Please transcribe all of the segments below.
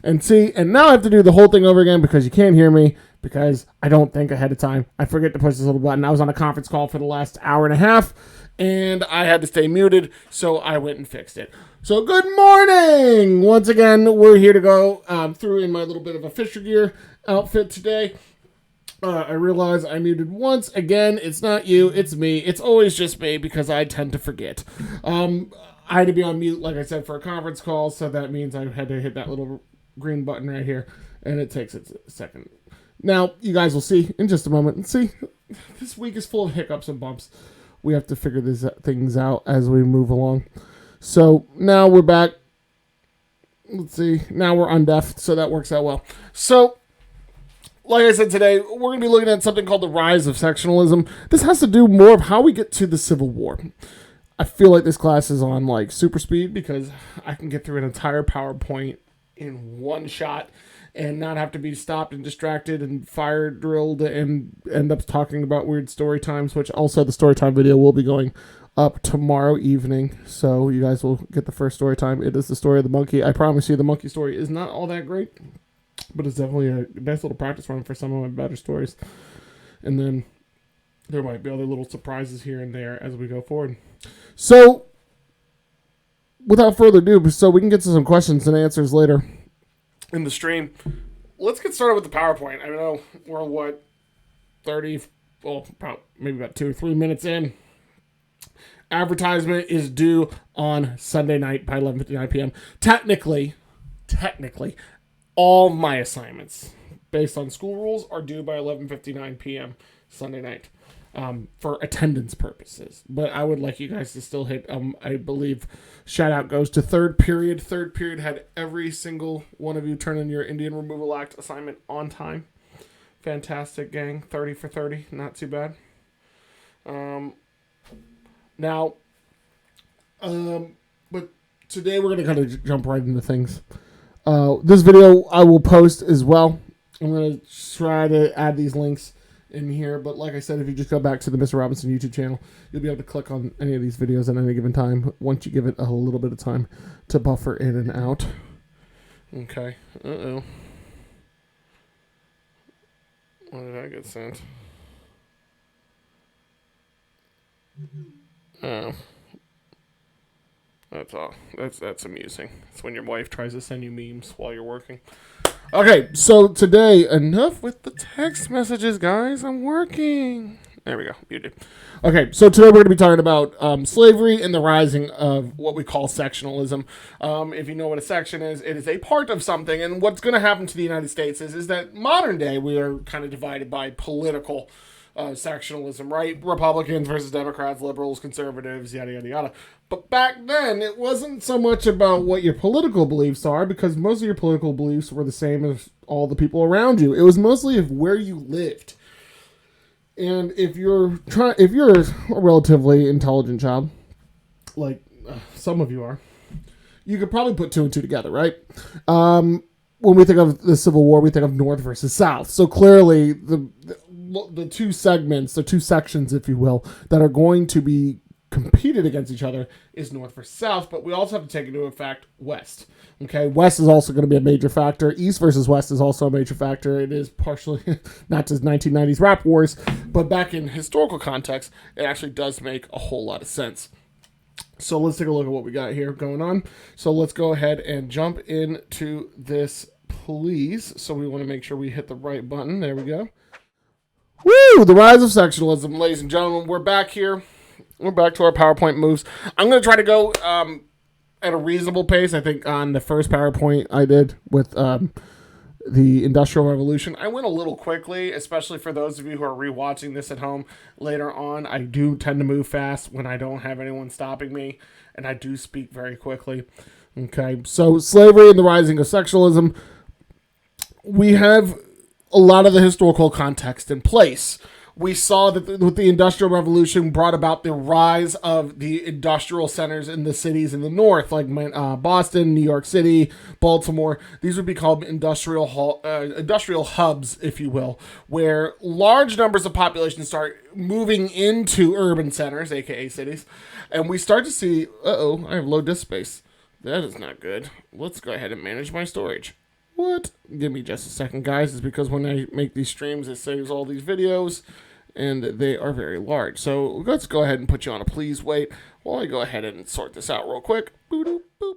And see, and now I have to do the whole thing over again because you can't hear me because I don't think ahead of time. I forget to push this little button. I was on a conference call for the last hour and a half and I had to stay muted, so I went and fixed it. So good morning! Once again, we're here to go through in my little bit of a Fisher gear outfit today. I realize I muted once. Again, it's not you, it's me. It's always just me because I tend to forget. I had to be on mute, like I said, for a conference call, so that means I had to hit that little green button right here, and it takes a second. Now, you guys will see in just a moment. And see, this week is full of hiccups and bumps. We have to figure these things out as we move along. So, now we're back. Let's see. Now we're undeaf, so that works out well. So, like I said today, we're going to be looking at something called the Rise of Sectionalism. This has to do more of how we get to the Civil War. I feel like this class is on like super speed because I can get through an entire PowerPoint in one shot and not have to be stopped and distracted and fire drilled and end up talking about weird story times, which also the story time video will be going up tomorrow evening. So you guys will get the first story time. It is the story of the monkey. I promise you the monkey story is not all that great, but it's definitely a nice little practice run for some of my better stories. And then there might be other little surprises here and there as we go forward. So, without further ado, so we can get to some questions and answers later in the stream, let's get started with the PowerPoint. I know we're, 30, well, probably maybe about 2 or 3 minutes in. Advertisement is due on Sunday night by 11:59 p.m. Technically, all my assignments, based on school rules, are due by 11:59 p.m. Sunday night. For attendance purposes. But I would like you guys to still hit, I believe, shout out goes to third period. Third period had every single one of you turn in your Indian Removal Act assignment on time. Fantastic, gang. 30 for 30. Not too bad. But today we're going to kind of jump right into things. This video I will post as well. I'm going to try to add these links in here, but like I said, if you just go back to the Mr. Robinson YouTube channel, you'll be able to click on any of these videos at any given time once you give it a little bit of time to buffer in and out. Okay. Uh-oh. Why did I get sent? Oh. That's all. That's amusing. It's when your wife tries to send you memes while you're working. Okay, so today, enough with the text messages, guys. I'm working. There we go. Muted. Okay, so today we're going to be talking about slavery and the rising of what we call sectionalism. If you know what a section is, it is a part of something. And what's going to happen to the United States is that modern day we are kind of divided by political sectionalism, right? Republicans versus Democrats, liberals, conservatives, yada, yada, yada. But back then, it wasn't so much about what your political beliefs are, because most of your political beliefs were the same as all the people around you. It was mostly of where you lived. And if you're a relatively intelligent child, like some of you are, you could probably put two and two together, right? When we think of the Civil War, we think of North versus South. So clearly, the two segments, the two sections, if you will, that are going to be competed against each other is North versus South, but we also have to take into effect West. Okay, West is also going to be a major factor. East versus West is also a major factor. It is partially not just 1990s rap wars, but back in historical context, it actually does make a whole lot of sense. So let's take a look at what we got here going on. So let's go ahead and jump into this, please. So we want to make sure we hit the right button. There we go. Woo! The Rise of Sectionalism, ladies and gentlemen. We're back here. We're back to our PowerPoint moves. I'm going to try to go at a reasonable pace. I think on the first PowerPoint I did with the Industrial Revolution, I went a little quickly, especially for those of you who are rewatching this at home later on. I do tend to move fast when I don't have anyone stopping me, and I do speak very quickly. Okay, so slavery and the rising of sectionalism. We have a lot of the historical context in place. We saw that with the Industrial Revolution brought about the rise of the industrial centers in the cities in the north, like Boston, New York City, Baltimore. These would be called industrial hubs, if you will, where large numbers of population start moving into urban centers, aka cities, and we start to see, I have low disk space. That is not good. Let's go ahead and manage my storage. What? Give me just a second, guys. It's because when I make these streams, it saves all these videos, and they are very large. So let's go ahead and put you on a please wait while I go ahead and sort this out real quick. Boop, boop.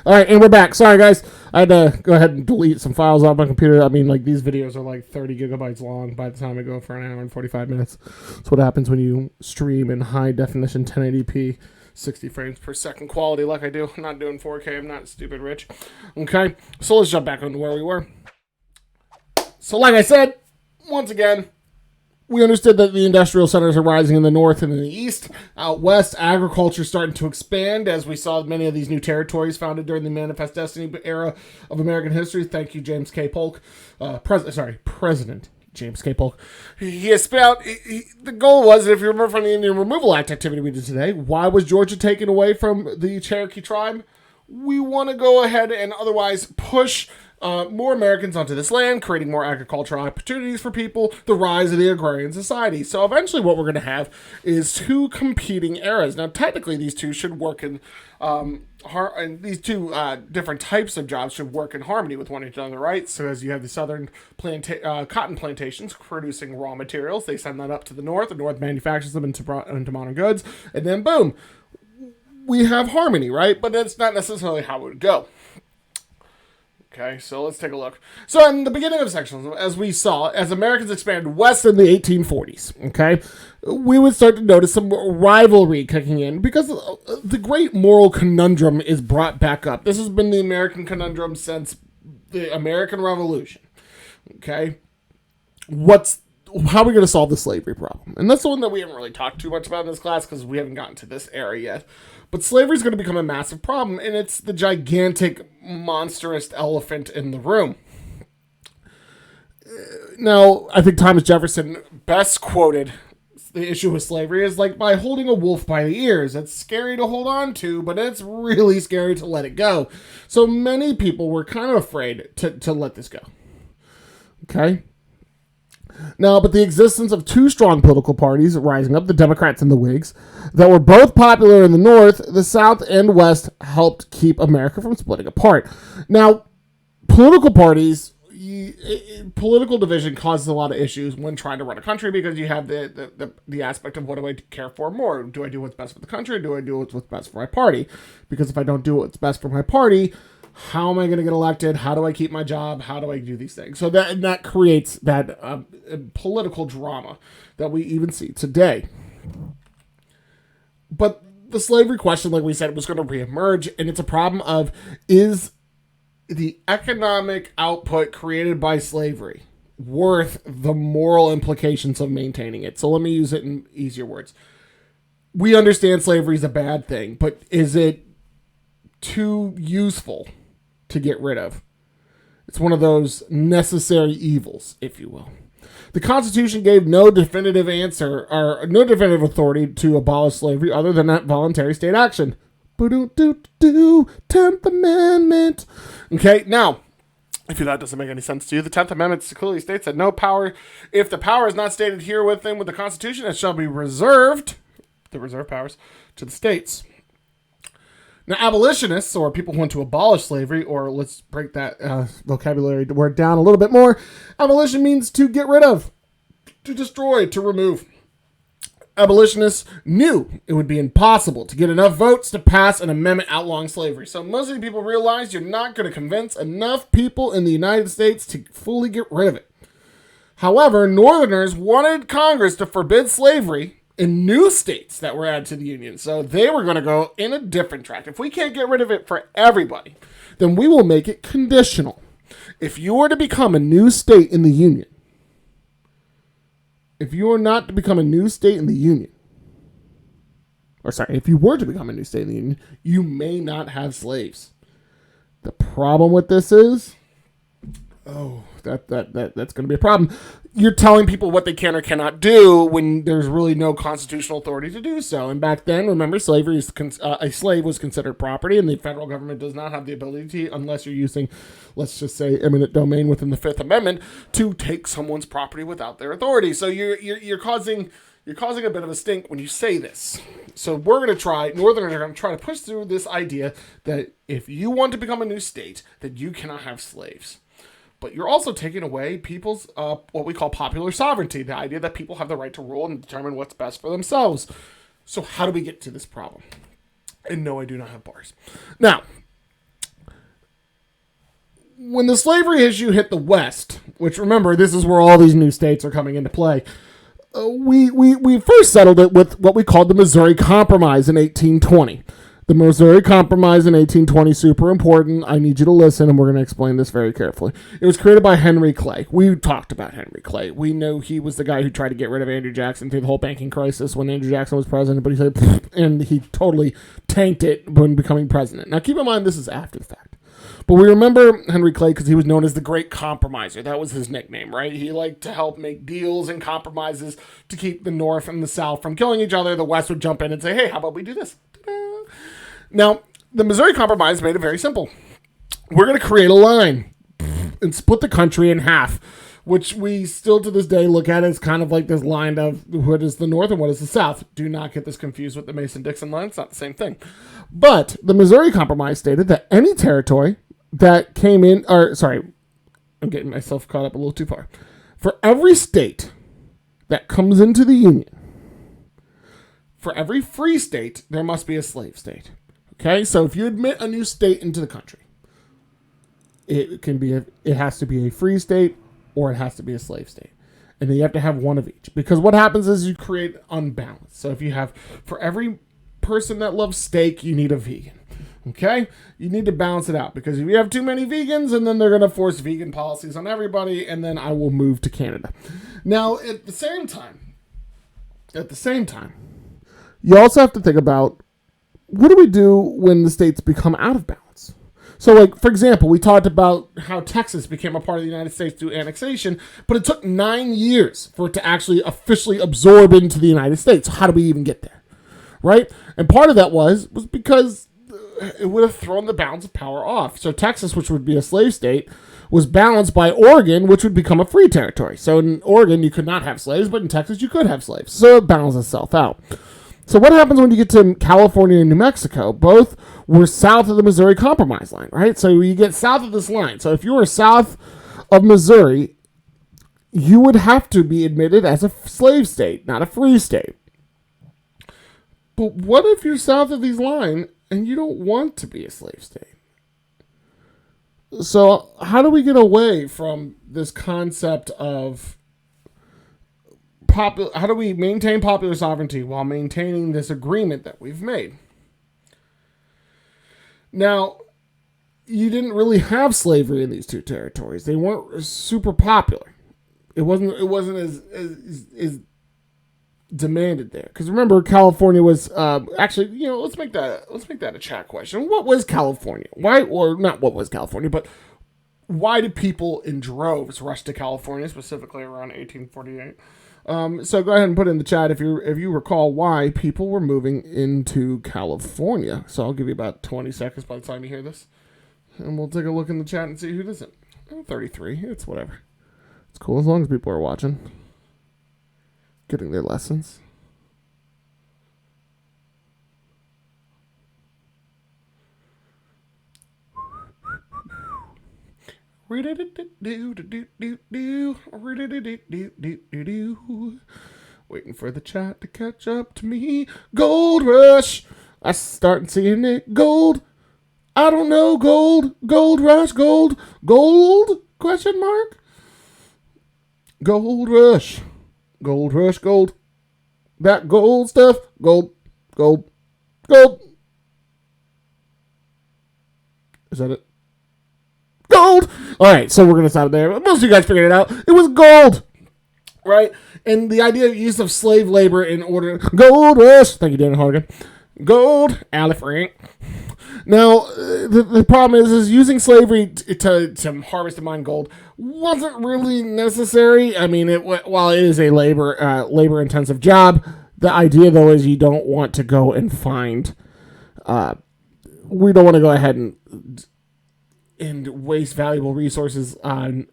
All right, and we're back. Sorry, guys. I had to go ahead and delete some files off my computer. I mean, like, these videos are like 30 gigabytes long by the time I go for an hour and 45 minutes. That's what happens when you stream in high definition 1080p, 60 frames per second quality like I do. I'm not doing 4K. I'm not stupid rich. Okay, so let's jump back into where we were. So like I said, once again, we understood that the industrial centers are rising in the north and in the east. Out west, agriculture is starting to expand, as we saw many of these new territories founded during the Manifest Destiny era of American history. Thank you, James K. Polk. President James K. Polk. He has spelled, the goal was, if you remember from the Indian Removal Act activity we did today, why was Georgia taken away from the Cherokee tribe? We want to go ahead and otherwise push more Americans onto this land, creating more agricultural opportunities for people, the rise of the agrarian society. So eventually what we're going to have is two competing eras. Now, technically, these two should work in, these two different types of jobs should work in harmony with one another, right? So as you have the southern cotton plantations producing raw materials, they send that up to the north manufactures them into modern goods, and then boom, we have harmony, right? But that's not necessarily how it would go. Okay, so let's take a look. So in the beginning of sectionalism, as we saw, as Americans expanded west in the 1840s, okay, we would start to notice some rivalry kicking in because the great moral conundrum is brought back up. This has been the American conundrum since the American Revolution. Okay, how are we going to solve the slavery problem? And that's the one that we haven't really talked too much about in this class because we haven't gotten to this area yet. But slavery is going to become a massive problem, and it's the gigantic, monstrous elephant in the room. Now, I think Thomas Jefferson best quoted the issue with slavery is like by holding a wolf by the ears. It's scary to hold on to, but it's really scary to let it go. So many people were kind of afraid to let this go. Okay? Now, but the existence of two strong political parties rising up, the Democrats and the Whigs, that were both popular in the North, the South and West helped keep America from splitting apart. Now, political parties, political division causes a lot of issues when trying to run a country, because you have the aspect of, what do I care for more? Do I do what's best for the country, or do I do what's best for my party? Because if I don't do what's best for my party, how am I going to get elected? How do I keep my job? How do I do these things? So that creates that political drama that we even see today. But the slavery question, like we said, was going to reemerge, and it's a problem of, is the economic output created by slavery worth the moral implications of maintaining it? So let me use it in easier words. We understand slavery is a bad thing, but is it too useful to get rid of? It's one of those necessary evils, if you will. The Constitution gave no definitive answer, or no definitive authority to abolish slavery other than that voluntary state action. 10th Amendment. Okay, now, if that doesn't make any sense to you, the 10th Amendment clearly states that no power, if the power is not stated herewith with the Constitution, it shall be reserved, the reserved powers, to the states. Now, abolitionists, or people who want to abolish slavery, or let's break that vocabulary word down a little bit more, abolition means to get rid of, to destroy, to remove. Abolitionists knew it would be impossible to get enough votes to pass an amendment outlawing slavery. So most of the people realize you're not going to convince enough people in the United States to fully get rid of it. However, Northerners wanted Congress to forbid slavery in new states that were added to the Union. So they were going to go in a different track. If we can't get rid of it for everybody, then we will make it conditional. If you were to become a new state in the Union, if you were not to become a new state in the Union, if you were to become a new state in the Union, you may not have slaves. The problem with this is, that's going to be a problem. You're telling people what they can or cannot do when there's really no constitutional authority to do so. And back then, remember, slavery is a slave was considered property, and the federal government does not have the ability, unless you're using, let's just say, eminent domain within the Fifth Amendment, to take someone's property without their authority. So you're causing a bit of a stink when you say this. So Northerners are going to try to push through this idea that if you want to become a new state, that you cannot have slaves. But you're also taking away people's, what we call popular sovereignty, the idea that people have the right to rule and determine what's best for themselves. So how do we get to this problem? And no, I do not have bars. Now, when the slavery issue hit the West, which, remember, this is where all these new states are coming into play, we first settled it with what we called the Missouri Compromise in 1820. The Missouri Compromise in 1820, super important. I need you to listen, and we're going to explain this very carefully. It was created by Henry Clay. We talked about Henry Clay. We know he was the guy who tried to get rid of Andrew Jackson through the whole banking crisis when Andrew Jackson was president, but he said, and he totally tanked it when becoming president. Now, keep in mind, this is after the fact. But we remember Henry Clay because he was known as the Great Compromiser. That was his nickname, right? He liked to help make deals and compromises to keep the North and the South from killing each other. The West would jump in and say, hey, how about we do this? Ta-da. Now, the Missouri Compromise made it very simple. We're going to create a line and split the country in half, which we still to this day look at as kind of like this line of what is the North and what is the South. Do not get this confused with the Mason-Dixon line. It's not the same thing. But the Missouri Compromise stated that any territory that came in, I'm getting myself caught up a little too far. For every state that comes into the Union, for every free state, there must be a slave state. Okay, so if you admit a new state into the country, it has to be a free state or it has to be a slave state. And then you have to have one of each. Because what happens is you create unbalance. So if you have, for every person that loves steak, you need a vegan. Okay? You need to balance it out. Because if you have too many vegans, and then they're going to force vegan policies on everybody, and then I will move to Canada. Now, at the same time, you also have to think about, what do we do when the states become out of balance? So, like, for example, we talked about how Texas became a part of the United States through annexation, but it took 9 years for it to actually officially absorb into the United States. How do we even get there? Right? And part of that was because it would have thrown the balance of power off. So Texas, which would be a slave state, was balanced by Oregon, which would become a free territory. So in Oregon, you could not have slaves, but in Texas, you could have slaves. So it balances itself out. So what happens when you get to California and New Mexico? Both were south of the Missouri Compromise line, right? So you get south of this line. So if you were south of Missouri, you would have to be admitted as a slave state, not a free state. But what if you're south of these lines and you don't want to be a slave state? So how do we get away from this concept of how do we maintain popular sovereignty while maintaining this agreement that we've made? Now, you didn't really have slavery in these two territories. They weren't super popular. It wasn't as demanded there. Because remember, California was actually, let's make that a chat question. What was California? Why, or not what was California, but why did people in droves rush to California, specifically around 1848? So go ahead and put in the chat if you recall why people were moving into California. So I'll give you about 20 seconds by the time you hear this, and we'll take a look in the chat and see who does it. 33. It's whatever. It's cool as long as people are watching, getting their lessons. Waiting for the chat to catch up to me. Gold rush. I start seeing it. Gold. I don't know. Gold. Gold rush. Gold. Gold? Question mark. Gold rush. Gold rush. Gold. That gold stuff. Gold. Gold. Gold. Is that it? Gold. All right, so we're going to stop there. Most of you guys figured it out. It was gold, right? And the idea of use of slave labor in order... Gold rush. Thank you, Dana Horgan. Gold. Ali Frank. Now, the problem is using slavery to harvest and mine gold wasn't really necessary. I mean, while it is a labor-intensive job, the idea, though, is you don't want to go and find... we don't want to go ahead and waste valuable resources on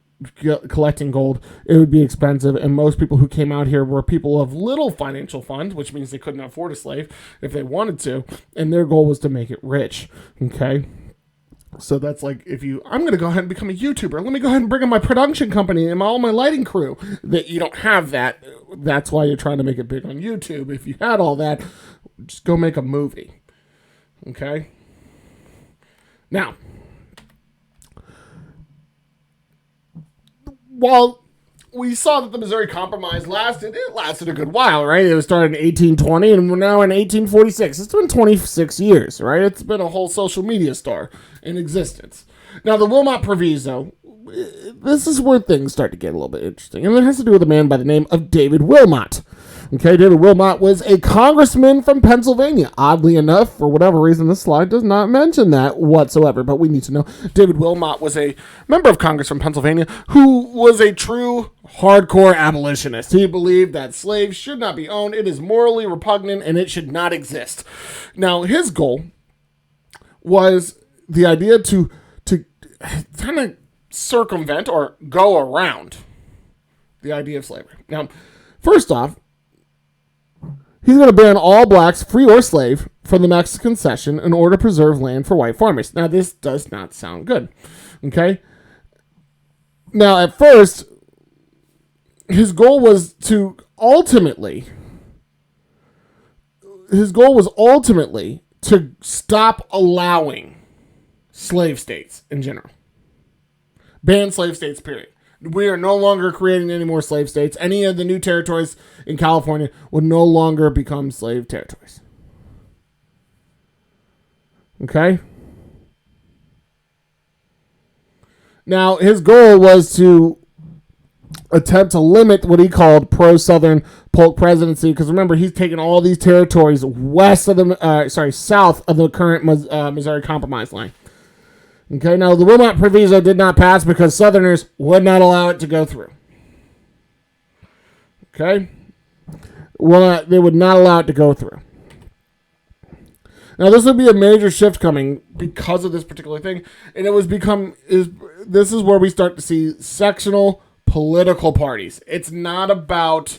collecting gold. It would be expensive, and most people who came out here were people of little financial funds, which means they couldn't afford a slave if they wanted to, and their goal was to make it rich. Okay, so that's like, I'm going to go ahead and become a YouTuber. Let me go ahead and bring in my production company and all my lighting crew. That you don't have that. That's why you're trying to make it big on YouTube. If you had all that, just go make a movie. Okay. Now, while we saw that the Missouri Compromise lasted a good while, right? It was started in 1820, and we're now in 1846. It's been 26 years, right? It's been a whole social media star in existence. Now, the Wilmot Proviso, this is where things start to get a little bit interesting, and it has to do with a man by the name of David Wilmot. Okay, David Wilmot was a congressman from Pennsylvania. Oddly enough, for whatever reason, this slide does not mention that whatsoever, but we need to know. David Wilmot was a member of Congress from Pennsylvania who was a true hardcore abolitionist. He believed that slaves should not be owned. It is morally repugnant, and it should not exist. Now, his goal was the idea to kind of circumvent or go around the idea of slavery. Now, first off, he's going to ban all blacks, free or slave, from the Mexican cession in order to preserve land for white farmers. Now, this does not sound good. Okay? Now, at first, his goal was ultimately to stop allowing slave states in general. Ban slave states, period. We are no longer creating any more slave states. Any of the new territories in California would no longer become slave territories. Okay? Now, his goal was to attempt to limit what he called pro-Southern Polk presidency, because remember, he's taken all these territories south of the current Missouri Compromise line. Okay, now the Wilmot Proviso did not pass because Southerners would not allow it to go through. Okay? Well, they would not allow it to go through. Now, this would be a major shift coming because of this particular thing, and this is where we start to see sectional political parties. It's not about,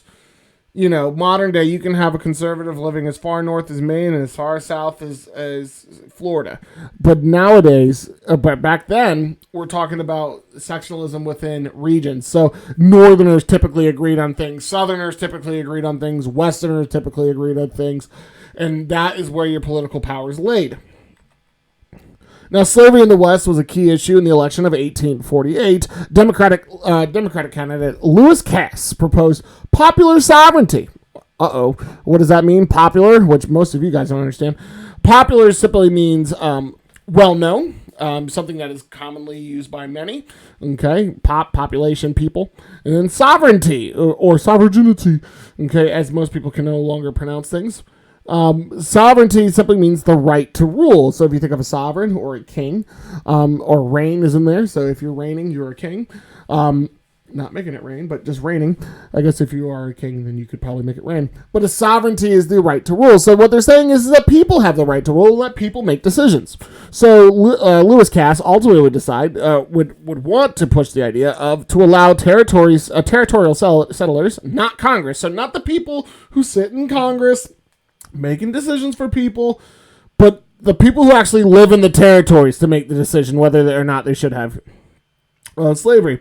modern day. You can have a conservative living as far north as Maine and as far south as Florida. But nowadays, but back then, we're talking about sectionalism within regions. So Northerners typically agreed on things. Southerners typically agreed on things. Westerners typically agreed on things. And that is where your political power is laid. Now, slavery in the West was a key issue in the election of 1848. Democratic candidate Lewis Cass proposed popular sovereignty. What does that mean? Popular, which most of you guys don't understand. Popular simply means well-known, something that is commonly used by many. Okay, population, people. And then sovereignty, or sovereignty, okay, as most people can no longer pronounce things. Sovereignty simply means the right to rule. So if you think of a sovereign or a king, or reign is in there. So if you're reigning, you're a king. Not making it rain, but just reigning. I guess if you are a king, then you could probably make it rain. But a sovereignty is the right to rule. So what they're saying is that people have the right to rule, let people make decisions. So Lewis Cass ultimately would decide, would want to push the idea of to allow territorial settlers, not Congress. So not the people who sit in Congress making decisions for people, but the people who actually live in the territories to make the decision whether or not they should have slavery.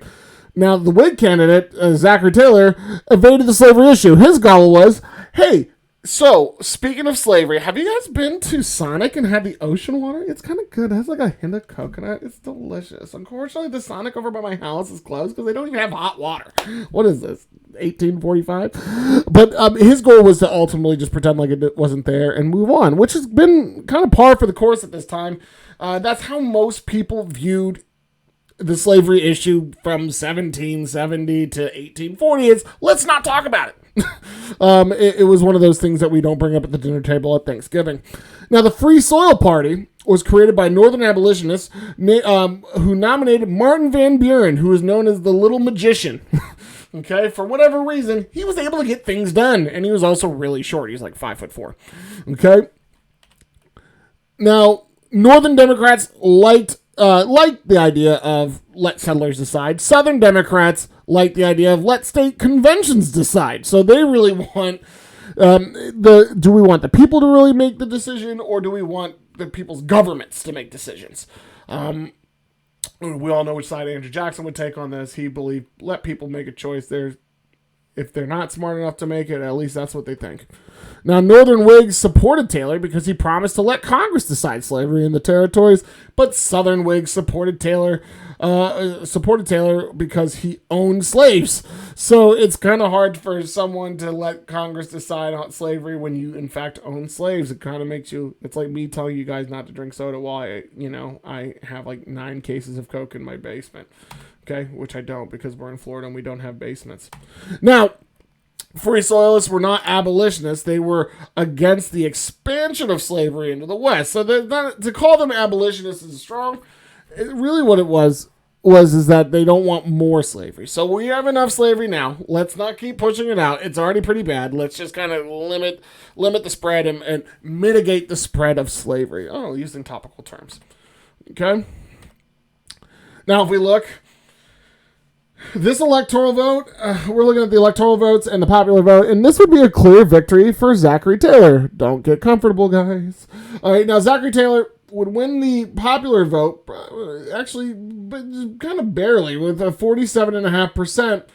Now, the Whig candidate, Zachary Taylor, evaded the slavery issue. His goal was, hey, so, speaking of slavery, have you guys been to Sonic and had the ocean water? It's kind of good. It has like a hint of coconut. It's delicious. Unfortunately, the Sonic over by my house is closed because they don't even have hot water. What is this, 1845? But his goal was to ultimately just pretend like it wasn't there and move on, which has been kind of par for the course at this time. That's how most people viewed the slavery issue from 1770 to 1840. It's, let's not talk about it. It was one of those things that we don't bring up at the dinner table at Thanksgiving. Now, the Free Soil Party was created by Northern abolitionists who nominated Martin Van Buren, who is known as the Little Magician. Okay, for whatever reason, he was able to get things done, and he was also really short. He was like 5'4". Okay. Now, Northern Democrats liked the idea of let settlers decide. Southern Democrats liked the idea of let state conventions decide. So they really want do we want the people to really make the decision, or do we want the people's governments to make decisions? We all know which side Andrew Jackson would take on this. He believed let people make a choice. If they're not smart enough to make it, at least that's what they think. Now, Northern Whigs supported Taylor because he promised to let Congress decide slavery in the territories, but Southern Whigs supported Taylor because he owned slaves. So it's kind of hard for someone to let Congress decide on slavery when you, in fact, own slaves. It kind of makes you, it's like me telling you guys not to drink soda while I have like 9 cases of Coke in my basement. Okay, which I don't because we're in Florida and we don't have basements. Now, Free Soilists were not abolitionists. They were against the expansion of slavery into the West. So to call them abolitionists is strong. Really what it was that they don't want more slavery. So we have enough slavery now. Let's not keep pushing it out. It's already pretty bad. Let's just kind of limit the spread and mitigate the spread of slavery. Oh, using topical terms. Okay? Now, if we look, this electoral vote, we're looking at the electoral votes and the popular vote, and this would be a clear victory for Zachary Taylor. Don't get comfortable, guys. All right, now Zachary Taylor would win the popular vote, actually, but kind of barely, with a 47.5%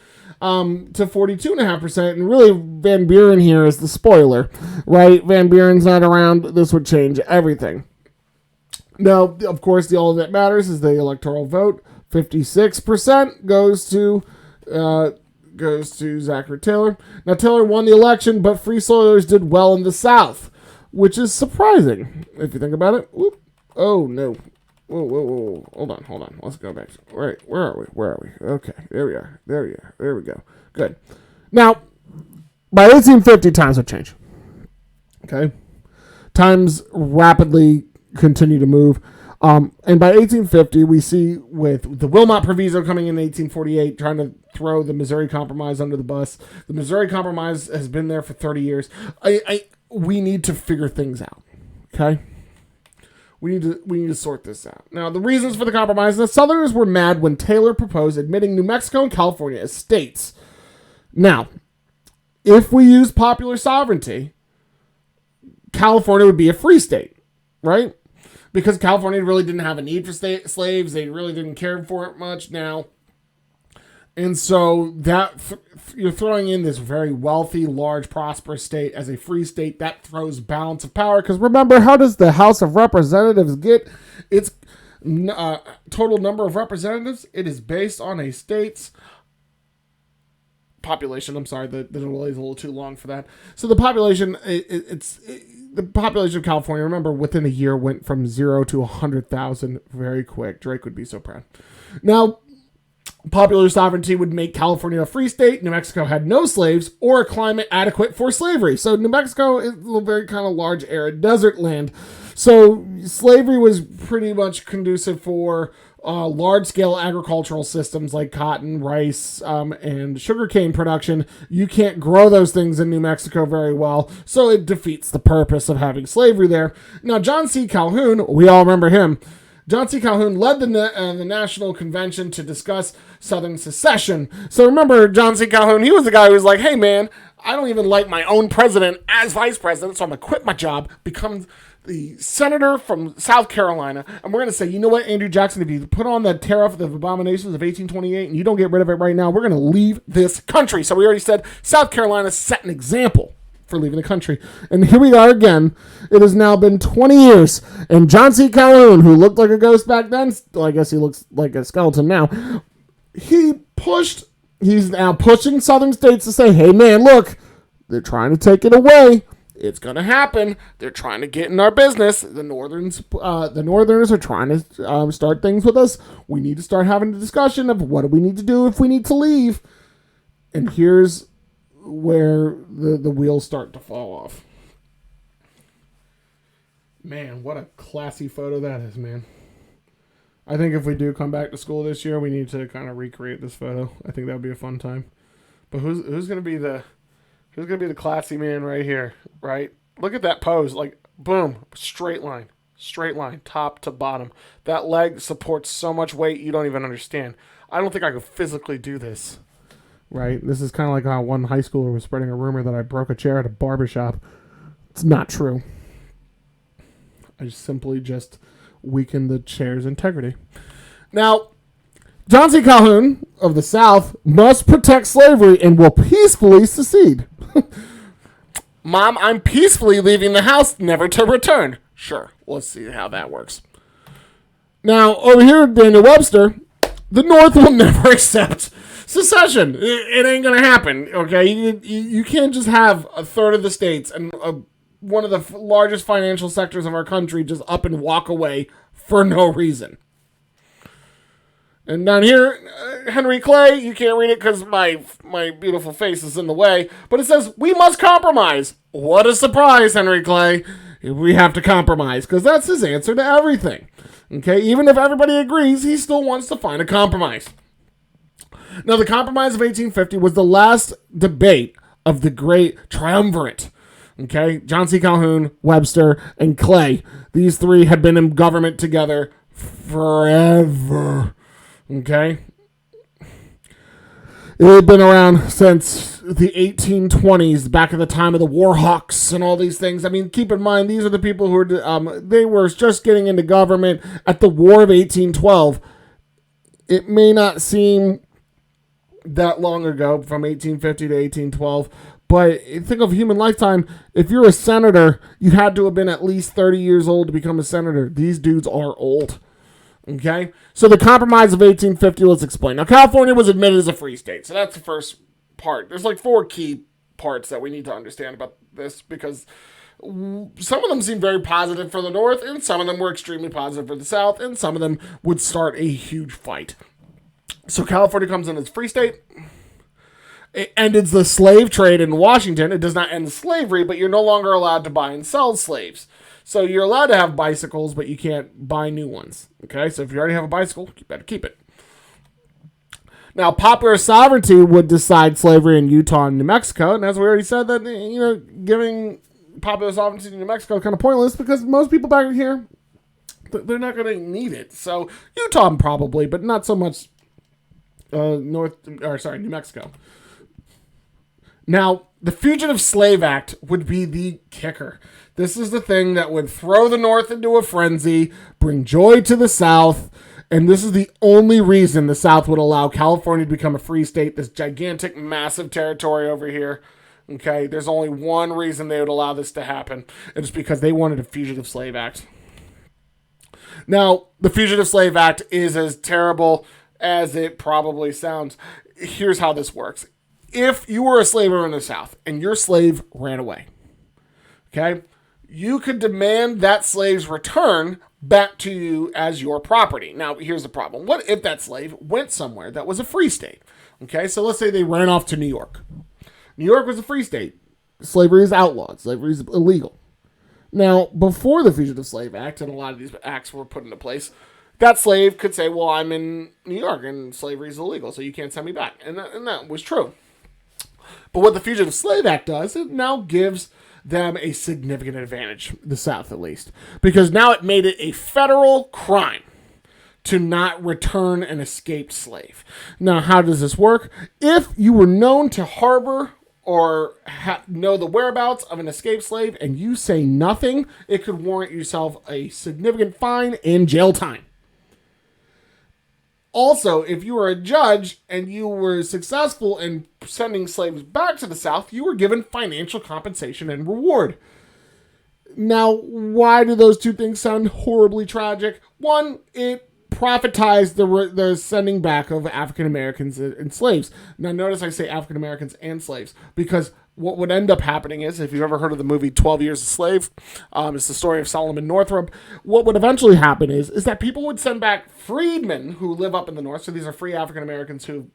to 42.5%, and really Van Buren here is the spoiler, right? Van Buren's not around. This would change everything. Now, of course, all that matters is the electoral vote. 56% goes to Zachary Taylor. Now, Taylor won the election, but Free Soilers did well in the South, which is surprising if you think about it. Whoop. Oh, no. Whoa. Hold on. Let's go back. Where are we? Okay, there we are. There we go. Good. Now, by 1850, times would change. Okay? Times rapidly continue to move. And by 1850, we see with the Wilmot Proviso coming in 1848, trying to throw the Missouri Compromise under the bus. The Missouri Compromise has been there for 30 years. We need to figure things out. Okay? We need to sort this out. Now, the reasons for the compromise: the Southerners were mad when Taylor proposed admitting New Mexico and California as states. Now, if we use popular sovereignty, California would be a free state, right? Because California really didn't have a need for slaves. They really didn't care for it much now. And so that you're throwing in this very wealthy, large, prosperous state as a free state. That throws balance of power. Because remember, how does the House of Representatives get its total number of representatives? It is based on a state's population. I'm sorry, the delay is a little too long for that. So the population, the population of California, remember, within a year went from 0 to 100,000 very quick. Drake would be so proud. Now, popular sovereignty would make California a free state. New Mexico had no slaves or a climate adequate for slavery. So New Mexico is a very kind of large, arid desert land. So slavery was pretty much conducive for large-scale agricultural systems like cotton, rice, and sugarcane production. You can't grow those things in New Mexico very well, so it defeats the purpose of having slavery there. Now, John C. Calhoun, we all remember him. John C. Calhoun led the National Convention to discuss Southern secession. So remember, John C. Calhoun, he was the guy who was like, hey, man, I don't even like my own president as vice president, so I'm going to quit my job, become the senator from South Carolina, and we're going to say, you know what, Andrew Jackson, if you put on the tariff of abominations of 1828 and you don't get rid of it right now, we're going to leave this country. So we already said South Carolina set an example for leaving the country. And here we are again. It has now been 20 years, and John C. Calhoun, who looked like a ghost back then, well, I guess he looks like a skeleton now, he's now pushing southern states to say, hey man, look, they're trying to take it away. It's going to happen. They're trying to get in our business. The Northerners are trying to start things with us. We need to start having a discussion of what do we need to do if we need to leave. And here's where the wheels start to fall off. Man, what a classy photo that is, man. I think if we do come back to school this year, we need to kind of recreate this photo. I think that would be a fun time. But who's going to be the classy man right here, right? Look at that pose. Like, boom, straight line, top to bottom. That leg supports so much weight you don't even understand. I don't think I could physically do this, right? This is kind of like how one high schooler was spreading a rumor that I broke a chair at a barbershop. It's not true. I simply just weakened the chair's integrity. Now, John C. Calhoun of the South must protect slavery and will peacefully secede. Mom, I'm peacefully leaving the house, never to return. Sure, let's see how that works. Now, over here, Daniel Webster, the North will never accept secession. It ain't going to happen, okay? You can't just have a third of the states and one of the largest financial sectors of our country just up and walk away for no reason. And down here, Henry Clay, you can't read it because my beautiful face is in the way, but it says, we must compromise. What a surprise, Henry Clay. We have to compromise, because that's his answer to everything. Okay, even if everybody agrees, he still wants to find a compromise. Now, the Compromise of 1850 was the last debate of the great triumvirate. Okay, John C. Calhoun, Webster, and Clay. These three had been in government together forever. Okay? It had been around since the 1820s, back at the time of the War Hawks and all these things. I mean, keep in mind, these are the people who were, they were just getting into government at the War of 1812. It may not seem that long ago, from 1850 to 1812, but think of human lifetime. If you're a senator, you had to have been at least 30 years old to become a senator. These dudes are old. Okay? So the Compromise of 1850, let's explain. Now, California was admitted as a free state, so that's the first part. There's like 4 key parts that we need to understand about this, because some of them seem very positive for the North, and some of them were extremely positive for the South, and some of them would start a huge fight. So California comes in as a free state. It ends the slave trade in Washington. It does not end slavery, but you're no longer allowed to buy and sell slaves. So you're allowed to have bicycles, but you can't buy new ones. Okay, so if you already have a bicycle, you better keep it. Now, popular sovereignty would decide slavery in Utah and New Mexico, and as we already said, that giving popular sovereignty to New Mexico is kind of pointless, because most people back here They're not going to need it. So Utah probably, but not so much New Mexico. Now, the Fugitive Slave Act would be the kicker. This is the thing that would throw the North into a frenzy, bring joy to the South, and this is the only reason the South would allow California to become a free state, this gigantic, massive territory over here. Okay, there's only one reason they would allow this to happen, and it's because they wanted a Fugitive Slave Act. Now, the Fugitive Slave Act is as terrible as it probably sounds. Here's how this works. If you were a slave owner in the South and your slave ran away, okay, you could demand that slave's return back to you as your property. Now, here's the problem. What if that slave went somewhere that was a free state? Okay, so let's say they ran off to New York. New York was a free state. Slavery is outlawed. Slavery is illegal. Now, before the Fugitive Slave Act, and a lot of these acts were put into place, that slave could say, well, I'm in New York and slavery is illegal, so you can't send me back. And that was true. But what the Fugitive Slave Act does, it now gives them a significant advantage, the South at least, because now it made it a federal crime to not return an escaped slave. Now, how does this work? If you were known to harbor or know the whereabouts of an escaped slave and you say nothing, it could warrant yourself a significant fine and jail time. Also, if you were a judge and you were successful in sending slaves back to the South, you were given financial compensation and reward. Now, why do those two things sound horribly tragic? One, it profitized the sending back of African Americans and slaves. Now, notice I say African Americans and slaves, because what would end up happening is, if you've ever heard of the movie 12 Years a Slave, it's the story of Solomon Northup. What would eventually happen is that people would send back freedmen who live up in the North. So these are free African Americans who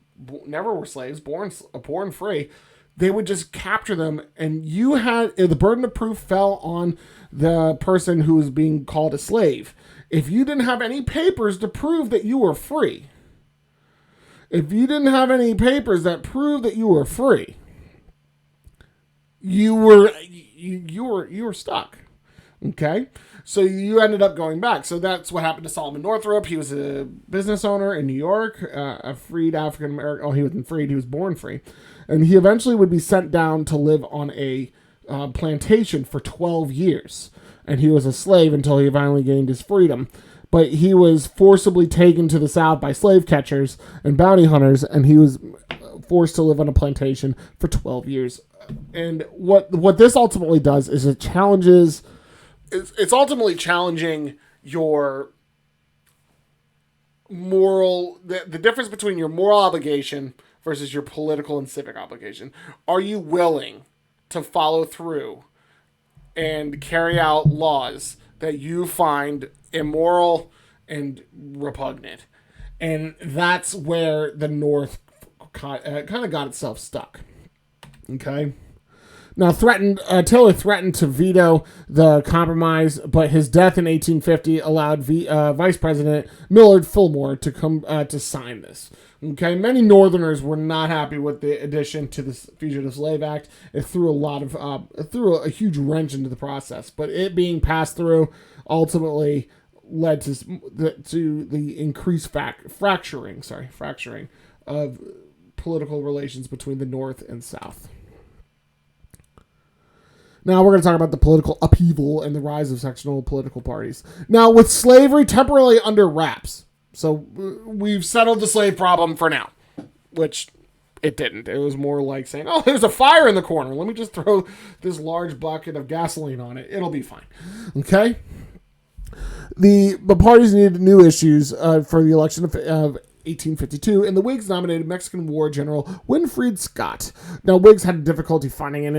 never were slaves, born poor and free. They would just capture them, and the burden of proof fell on the person who was being called a slave. If you didn't have any papers to prove that you were free, you were stuck. Okay, so you ended up going back. So that's what happened to Solomon Northup. He was a business owner in New York, a freed African American. Oh, he wasn't freed; he was born free, and he eventually would be sent down to live on a plantation for 12 years. And he was a slave until he finally gained his freedom. But he was forcibly taken to the South by slave catchers and bounty hunters, and he was forced to live on a plantation for 12 years. And what this ultimately does is it's ultimately challenging your moral, the difference between your moral obligation versus your political and civic obligation. Are you willing to follow through and carry out laws that you find immoral and repugnant? And that's where the North kind of got itself stuck. Okay? Now, Taylor threatened to veto the compromise, but his death in 1850 allowed Vice President Millard Fillmore to come to sign this. Okay, many Northerners were not happy with the addition to the Fugitive Slave Act. It threw a huge wrench into the process, but it being passed through ultimately led to the increased fracturing of political relations between the North and South. Now we're going to talk about the political upheaval and the rise of sectional political parties. Now, with slavery temporarily under wraps, so we've settled the slave problem for now, which it didn't. It was more like saying, oh, there's a fire in the corner. Let me just throw this large bucket of gasoline on it. It'll be fine. Okay? The parties needed new issues for the election of 1852, and the Whigs nominated Mexican War General Winfield Scott. Now, Whigs had difficulty finding an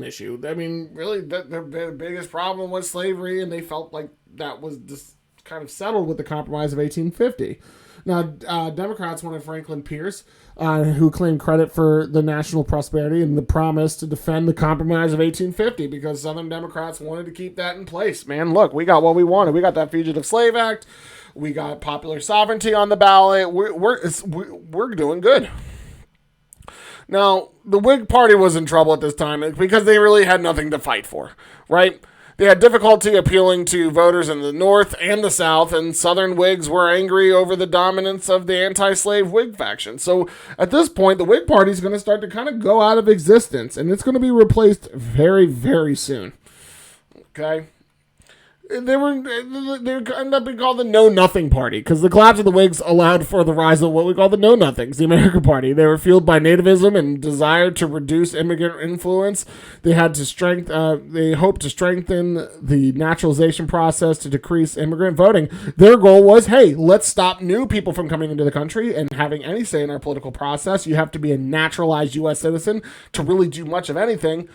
issue. I mean, really, their biggest problem was slavery, and they felt like that was just kind of settled with the Compromise of 1850. Now, Democrats wanted Franklin Pierce, who claimed credit for the national prosperity and the promise to defend the Compromise of 1850, because Southern Democrats wanted to keep that in place. Man, look, we got what we wanted. We got that Fugitive Slave Act. We got popular sovereignty on the ballot. We're doing good. Now, the Whig Party was in trouble at this time because they really had nothing to fight for, right? They had difficulty appealing to voters in the North and the South, and Southern Whigs were angry over the dominance of the anti-slave Whig faction. So at this point, the Whig Party is going to start to kind of go out of existence, and it's going to be replaced very, very soon. Okay? They ended up being called the Know Nothing Party because the collapse of the Whigs allowed for the rise of what we call the Know Nothings, the American Party. They were fueled by nativism and desire to reduce immigrant influence. They hoped to strengthen the naturalization process to decrease immigrant voting. Their goal was, hey, let's stop new people from coming into the country and having any say in our political process. You have to be a naturalized U.S. citizen to really do much of anything.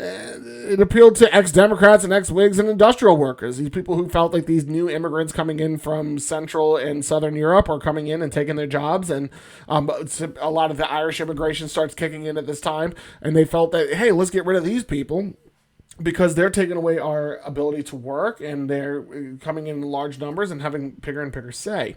It appealed to ex-Democrats and ex-Whigs and industrial workers, these people who felt like these new immigrants coming in from Central and Southern Europe are coming in and taking their jobs, and a lot of the Irish immigration starts kicking in at this time, and they felt that, hey, let's get rid of these people because they're taking away our ability to work, and they're coming in large numbers and having bigger and bigger say.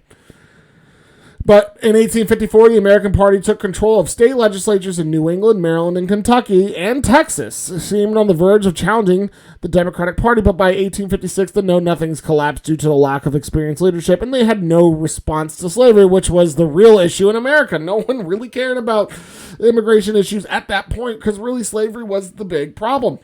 But in 1854, the American Party took control of state legislatures in New England, Maryland, and Kentucky, and Texas, seemed on the verge of challenging the Democratic Party. But by 1856, the Know-Nothings collapsed due to the lack of experienced leadership, and they had no response to slavery, which was the real issue in America. No one really cared about immigration issues at that point because really slavery was the big problem.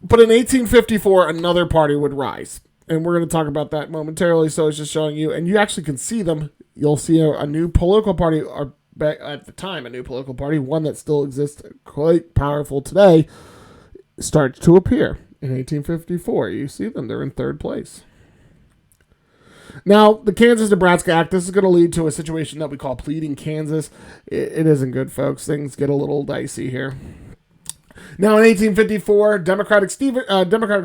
But in 1854, another party would rise. And we're going to talk about that momentarily, so it's just showing you, and you actually can see them. You'll see a new political party, or at the time, a new political party, one that still exists, quite powerful today, starts to appear in 1854. You see them, they're in third place. Now, the Kansas-Nebraska Act, this is going to lead to a situation that we call pleading Kansas. It isn't good, folks. Things get a little dicey here. Now, in 1854, Democratic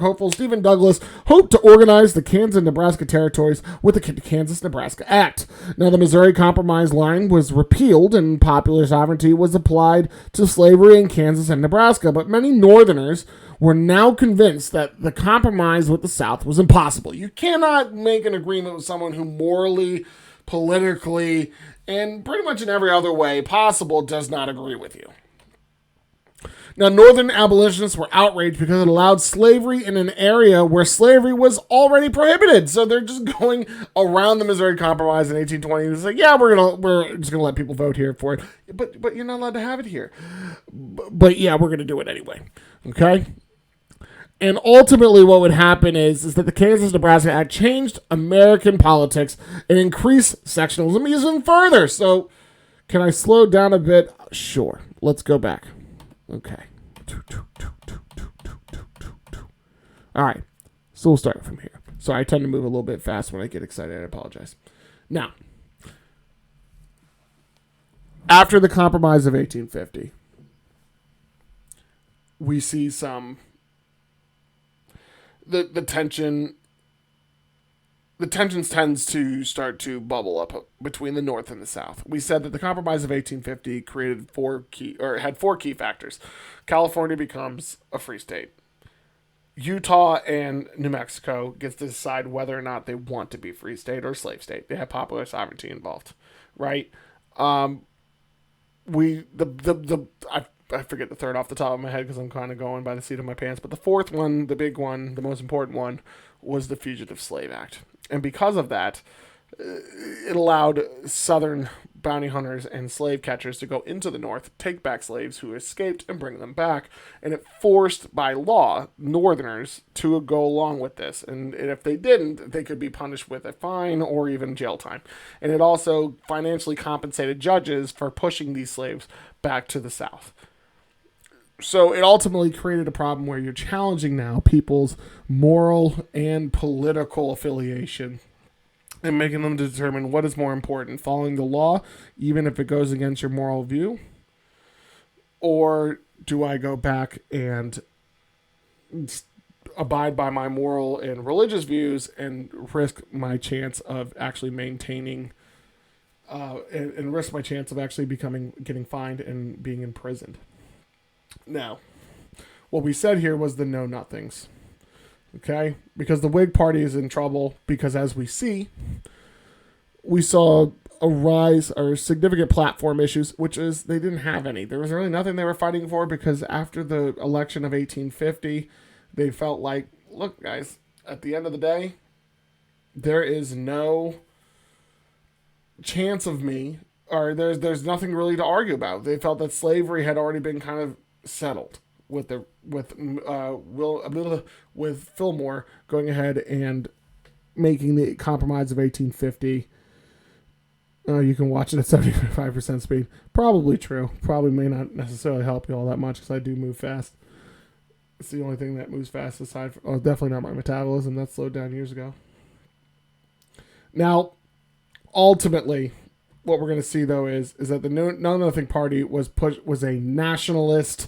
hopeful Stephen Douglas hoped to organize the Kansas-Nebraska territories with the Kansas-Nebraska Act. Now, the Missouri Compromise line was repealed and popular sovereignty was applied to slavery in Kansas and Nebraska, but many Northerners were now convinced that the compromise with the South was impossible. You cannot make an agreement with someone who morally, politically, and pretty much in every other way possible does not agree with you. Now, Northern abolitionists were outraged because it allowed slavery in an area where slavery was already prohibited. So they're just going around the Missouri Compromise in 1820 and say, yeah, we're just gonna let people vote here for it, but you're not allowed to have it here. But yeah, we're gonna do it anyway. Okay. And ultimately, what would happen is that the Kansas-Nebraska Act changed American politics and increased sectionalism even further. So, can I slow down a bit? Sure. Let's go back. Okay. All right. So we'll start from here. Sorry, I tend to move a little bit fast when I get excited. I apologize. Now, after the Compromise of 1850, we see the tensions tends to start to bubble up between the North and the South. We said that the Compromise of 1850 had four key factors. California becomes a free state. Utah and New Mexico gets to decide whether or not they want to be free state or slave state. They have popular sovereignty involved, right? I forget the third off the top of my head because I'm kind of going by the seat of my pants. But the fourth one, the big one, the most important one, was the Fugitive Slave Act. And because of that, it allowed Southern bounty hunters and slave catchers to go into the North, take back slaves who escaped, and bring them back. And it forced, by law, Northerners to go along with this. And if they didn't, they could be punished with a fine or even jail time. And it also financially compensated judges for pushing these slaves back to the South. So it ultimately created a problem where you're challenging now people's moral and political affiliation and making them determine what is more important, following the law, even if it goes against your moral view, or do I go back and abide by my moral and religious views and risk my chance of actually maintaining and risk my chance of actually getting fined and being imprisoned. Now, what we said here was the know-nothings, okay? Because the Whig Party is in trouble because, as we saw a rise or significant platform issues, which is they didn't have any. There was really nothing they were fighting for because after the election of 1850, They felt like, look, guys, at the end of the day, there is no chance of me, or there's nothing really to argue about. They felt that slavery had already been kind of settled with with Fillmore going ahead and making the Compromise of 1850. You can watch it at 75% speed. Probably true. Probably may not necessarily help you all that much because I do move fast. It's the only thing that moves fast aside from... Oh, definitely not my metabolism. That slowed down years ago. Now, ultimately, what we're going to see, though, is that the Know Nothing Party was a nationalist...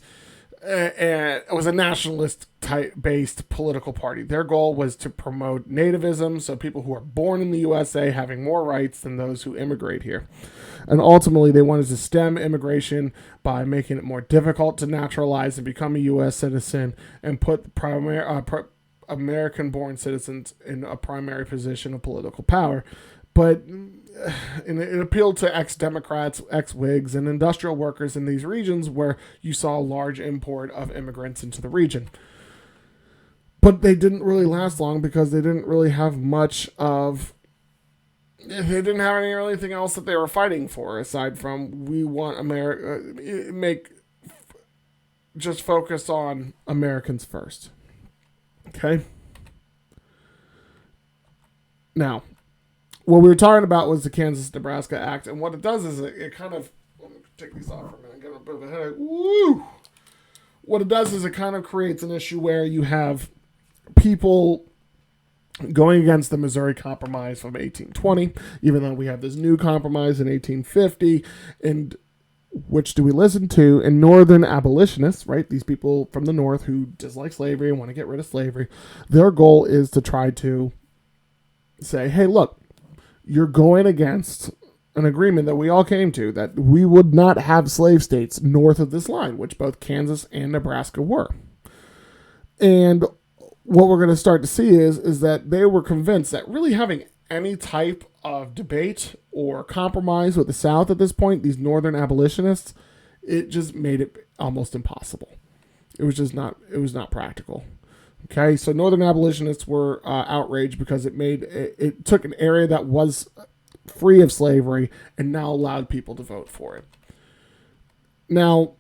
it was a nationalist type based political party. Their goal was to promote nativism, so people who are born in the USA having more rights than those who immigrate here. And ultimately, they wanted to stem immigration by making it more difficult to naturalize and become a U.S. citizen and put American-born citizens in a primary position of political power. But it appealed to ex-Democrats, ex-Whigs, and industrial workers in these regions where you saw a large import of immigrants into the region. But they didn't really last long because they didn't really have much of... They didn't have anything else that they were fighting for aside from we want America... just focus on Americans first. Okay? Now... what we were talking about was the Kansas-Nebraska Act, and what it does is it kind of... Let me take these off for a minute. I'm getting a bit of a headache. Woo! What it does is it kind of creates an issue where you have people going against the Missouri Compromise from 1820, even though we have this new compromise in 1850, and which do we listen to? And northern abolitionists, right? These people from the north who dislike slavery and want to get rid of slavery, their goal is to try to say, hey, look, you're going against an agreement that we all came to, that we would not have slave states north of this line, which both Kansas and Nebraska were. And what we're going to start to see is that they were convinced that really having any type of debate or compromise with the South at this point, these northern abolitionists, it just made it almost impossible. It was just not, it was not practical. Okay, so northern abolitionists were outraged because it took an area that was free of slavery and now allowed people to vote for it. Now,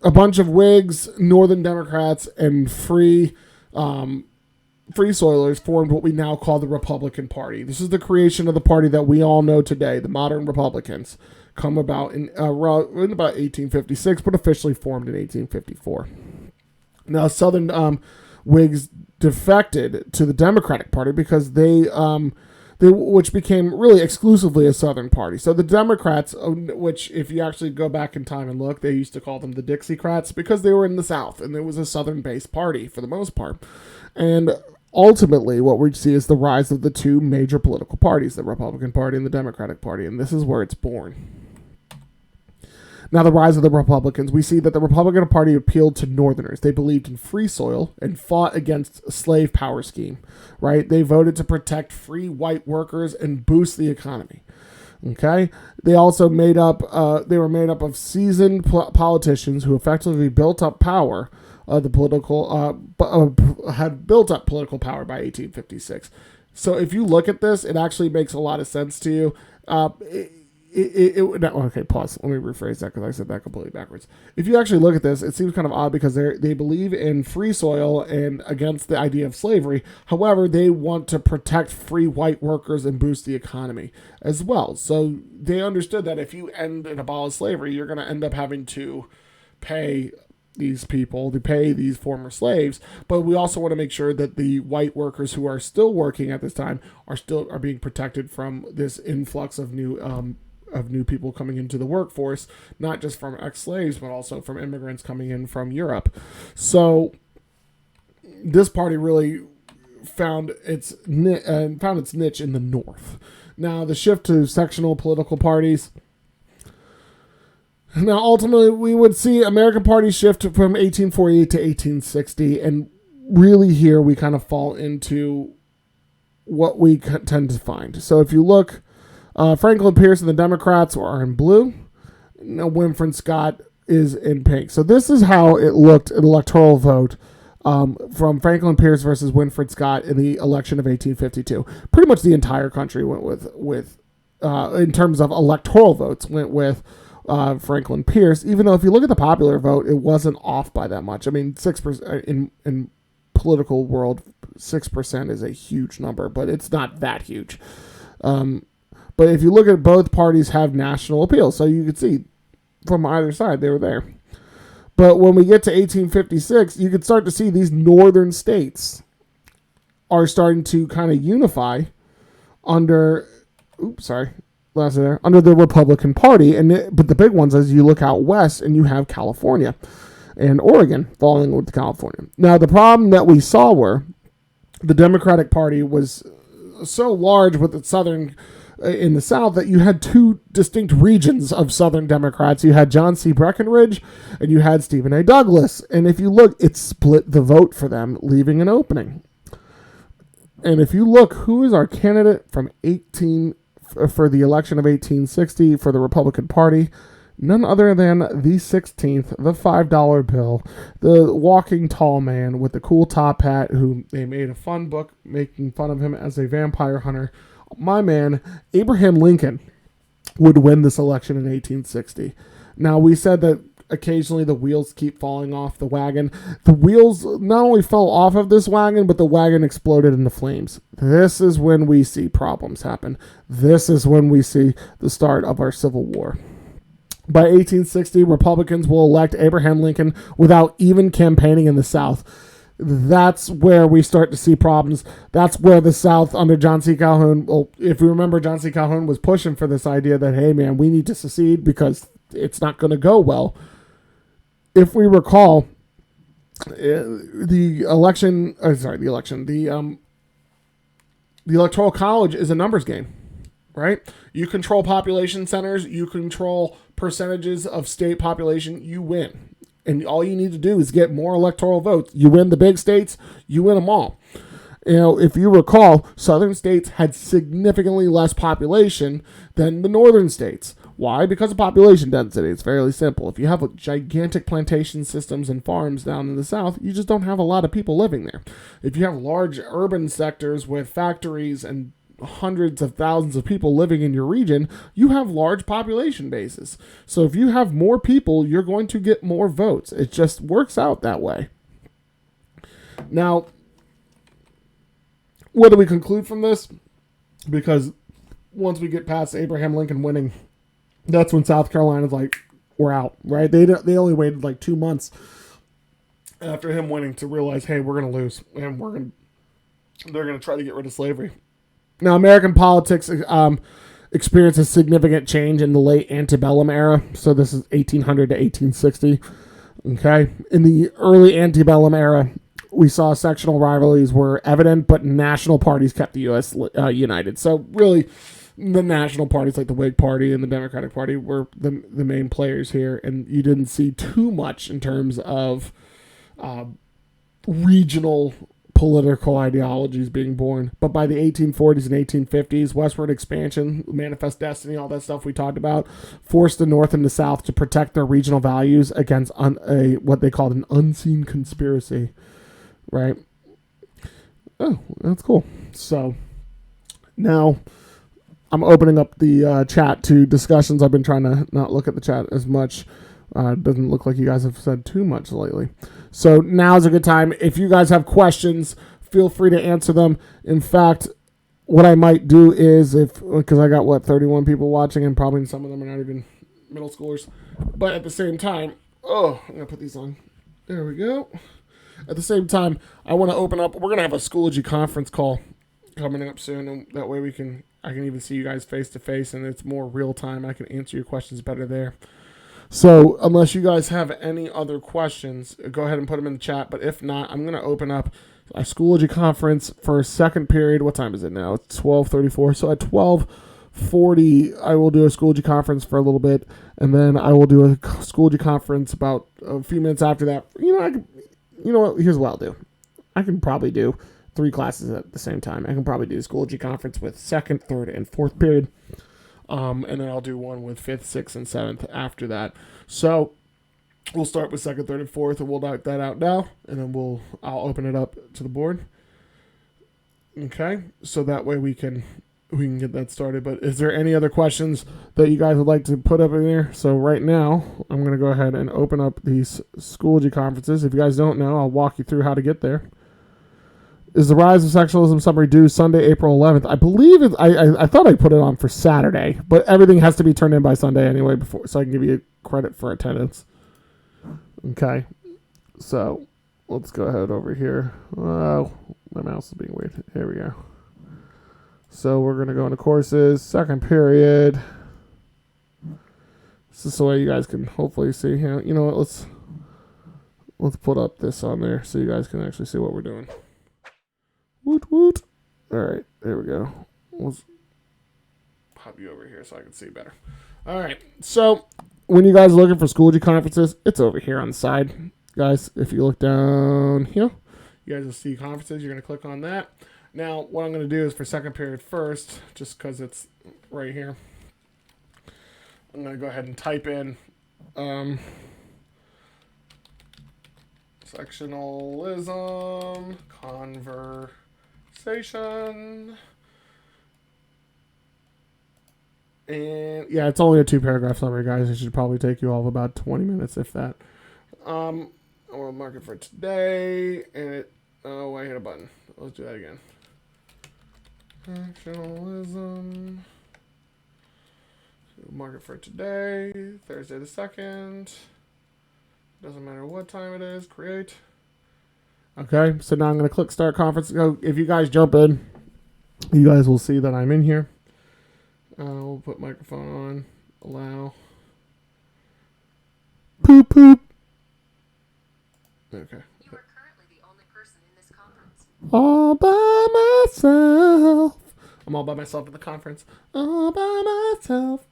a bunch of Whigs, Northern Democrats, and free soilers formed what we now call the Republican Party. This is the creation of the party that we all know today, the modern Republicans, come about in about 1856, but officially formed in 1854. Now, Southern Whigs defected to the Democratic Party because they which became really exclusively a Southern party. So the Democrats, which if you actually go back in time and look, they used to call them the Dixiecrats because they were in the South and it was a Southern-based party for the most part. And ultimately, what we see is the rise of the two major political parties, the Republican Party and the Democratic Party, and this is where it's born. Now, the rise of the Republicans, we see that the Republican Party appealed to Northerners. They believed in free soil and fought against a slave power scheme, right? They voted to protect free white workers and boost the economy, okay? They also made up of seasoned politicians who effectively built up power, had built up political power by 1856. So if you look at this, it actually makes a lot of sense to you. Okay, pause. Let me rephrase that because I said that completely backwards. If you actually look at this, it seems kind of odd because they believe in free soil and against the idea of slavery. However, they want to protect free white workers and boost the economy as well. So they understood that if you end and abolish slavery, you're going to end up having to pay these people, to pay these former slaves, but we also want to make sure that the white workers who are still working at this time are being protected from this influx of new people coming into the workforce, not just from ex-slaves, but also from immigrants coming in from Europe. So this party really found its niche in the North. Now, the shift to sectional political parties. Now, ultimately, we would see American party shift from 1848 to 1860, and really here we kind of fall into what we tend to find. So if you look, Franklin Pierce and the Democrats are in blue. Winfield Scott is in pink. So this is how it looked in electoral vote from Franklin Pierce versus Winfred Scott in the election of 1852. Pretty much the entire country went with in terms of electoral votes, went with Franklin Pierce. Even though if you look at the popular vote, it wasn't off by that much. I mean, 6% in political world, 6% is a huge number, but it's not that huge. But if you look at both parties have national appeal, so you could see from either side they were there. But when we get to 1856, you can start to see these northern states are starting to kind of unify under, under the Republican Party. But the big ones, as you look out west, and you have California and Oregon falling with California. Now, the problem that we saw were the Democratic Party was so large with the southern in the South that you had two distinct regions of Southern Democrats. You had John C. Breckinridge and you had Stephen A. Douglas. And if you look, it split the vote for them, leaving an opening. And if you look, who is our candidate from for the election of 1860 for the Republican Party? None other than the 16th, the $5 bill, the walking tall man with the cool top hat, who they made a fun book making fun of him as a vampire hunter. My man, Abraham Lincoln, would win this election in 1860. Now, we said that occasionally the wheels keep falling off the wagon. The wheels not only fell off of this wagon, but the wagon exploded into flames. This is when we see problems happen. This is when we see the start of our Civil War. By 1860, Republicans will elect Abraham Lincoln without even campaigning in the South. That's where we start to see problems. That's where the South under John C. Calhoun, well, if you remember, John C. Calhoun was pushing for this idea that, hey, man, we need to secede because it's not going to go well. If we recall, the Electoral College is a numbers game, right? You control population centers, you control percentages of state population, you win. And all you need to do is get more electoral votes. You win the big states, you win them all. You know, if you recall, southern states had significantly less population than the northern states. Why? Because of population density. It's fairly simple. If you have gigantic plantation systems and farms down in the South, you just don't have a lot of people living there. If you have large urban sectors with factories and hundreds of thousands of people living in your region, you have large population bases. So if you have more people, you're going to get more votes. It just works out that way. Now, what do we conclude from this? Because once we get past Abraham Lincoln winning, that's when South Carolina's like, we're out, right? They only waited like 2 months after him winning to realize, hey, we're going to lose, and they're going to try to get rid of slavery. Now, American politics experienced a significant change in the late antebellum era. So this is 1800 to 1860. Okay. In the early antebellum era, we saw sectional rivalries were evident, but national parties kept the U.S. United. So really, the national parties like the Whig Party and the Democratic Party were the main players here. And you didn't see too much in terms of regional political ideologies being born. But by the 1840s and 1850s, westward expansion, manifest destiny, all that stuff we talked about, forced the North and the South to protect their regional values against what they called an unseen conspiracy. Right? Oh, that's cool. So now I'm opening up the chat to discussions. I've been trying to not look at the chat as much. It doesn't look like you guys have said too much lately. So now's a good time. If you guys have questions, feel free to answer them. In fact, what I might do is, because I got 31 people watching, and probably some of them are not even middle schoolers. But at the same time, I'm going to put these on. There we go. At the same time, I want to open up. We're going to have a Schoology conference call coming up soon, and that way I can even see you guys face to face, and it's more real time. I can answer your questions better there. So unless you guys have any other questions, go ahead and put them in the chat. But if not, I'm going to open up a Schoology conference for a second period. What time is it now? It's 12:34. So at 12:40, I will do a Schoology conference for a little bit, and then I will do a Schoology conference about a few minutes after that. You know what? Here's what I'll do. I can probably do 3 classes at the same time. I can probably do a Schoology conference with second, third, and fourth period. And then I'll do one with 5th, 6th, and 7th after that. So We'll start with second, third, and fourth, and we'll knock that out now, and then I'll open it up to the board. Okay, so that way we can get that started. But is there any other questions that you guys would like to put up in there? So right now, I'm going to go ahead and open up these Schoology conferences. If you guys don't know, I'll walk you through how to get there. Is the Rise of Sectionalism summary due Sunday, April 11th? I believe it. I thought I put it on for Saturday, but everything has to be turned in by Sunday anyway, before, so I can give you credit for attendance. Okay, so let's go ahead over here. Oh, my mouse is being weird. Here we go. So we're going to go into courses, second period. This is the way you guys can hopefully see. You know what? Let's put up this on there so you guys can actually see what we're doing. Woot woot. All right, there we go. Let's pop you over here so I can see better. All right, so when you guys are looking for Schoology conferences, it's over here on the side. Guys, if you look down here, you guys will see conferences. You're going to click on that. Now, what I'm going to do is for second period first, just because it's right here, I'm going to go ahead and type in sectionalism conversation. And yeah, it's only a 2-paragraph summary, guys. It should probably take you all about 20 minutes, if that. I want to mark it for today, and oh, I hit a button. Let's do that again. Sectionalism. Mark it for today, Thursday the 2nd. Doesn't matter what time it is. Create. Okay, so now I'm going to click Start Conference. So if you guys jump in, you guys will see that I'm in here. We'll put microphone on. Allow. Poop, poop. Okay. You are currently the only person in this conference. All by myself. I'm all by myself at the conference. All by myself.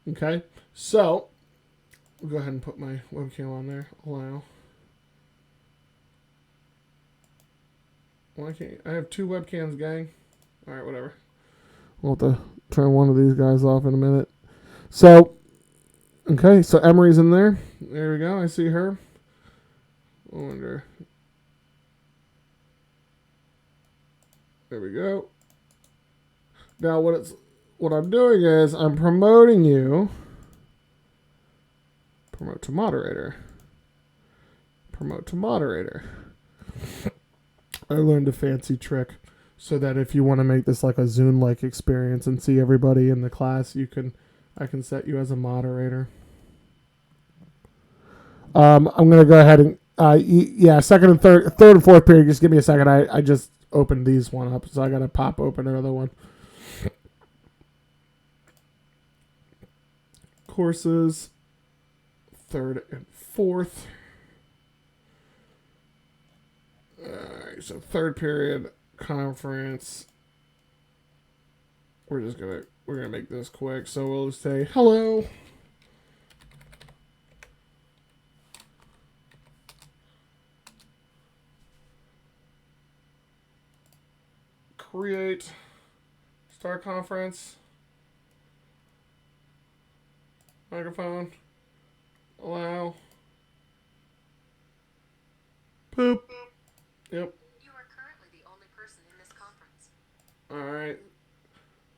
Okay, so I'll go ahead and put my webcam on there. Allow. Why can't I have 2 webcams, gang? All right, whatever. We'll have to turn one of these guys off in a minute. So, okay, so Emery's in there. There we go. I see her. I wonder. There we go. Now, what I'm doing is I'm promoting you. Promote to moderator. Promote to moderator. I learned a fancy trick so that if you want to make this like a Zoom-like experience and see everybody in the class, I can set you as a moderator. I'm gonna go ahead and second and third and fourth period. Just give me a second. I just opened these one up, so I gotta pop open another one. Courses, third and fourth. Alright, so third period conference. We're gonna make this quick. So we'll say hello. Create. Start conference. Microphone. Allow. Poop. Yep. You are currently the only person in this conference. Alright.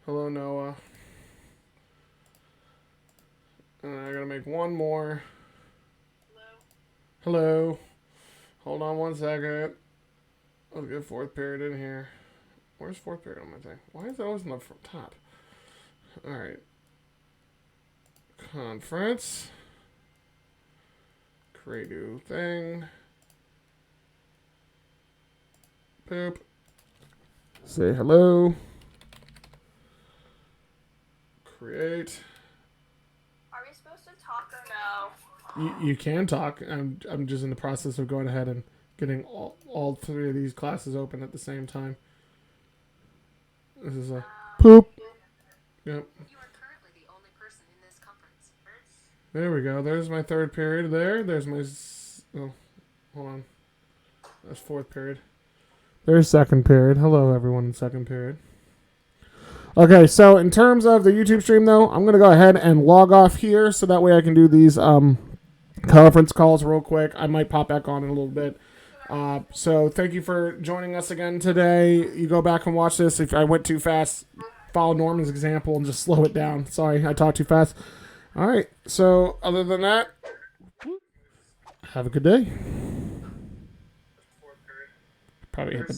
Hello, Noah. And I gotta make one more. Hello. Hold on one second. Let's get fourth period in here. Where's fourth period on my thing? Why is it always on the top? Alright. Conference. Create new thing. Poop. Say hello. Create. Are we supposed to talk or no? You can talk. I'm just in the process of going ahead and getting all 3 of these classes open at the same time. This is a poop. Yep. You are currently the only person in this conference. There we go. There's my third period there. There's my... Oh, hold on. That's fourth period. There's second period. Hello, everyone in second period. Okay, so in terms of the YouTube stream, though, I'm going to go ahead and log off here so that way I can do these conference calls real quick. I might pop back on in a little bit. So thank you for joining us again today. You go back and watch this. If I went too fast, follow Norman's example and just slow it down. Sorry, I talked too fast. All right. So other than that, have a good day. Probably hit the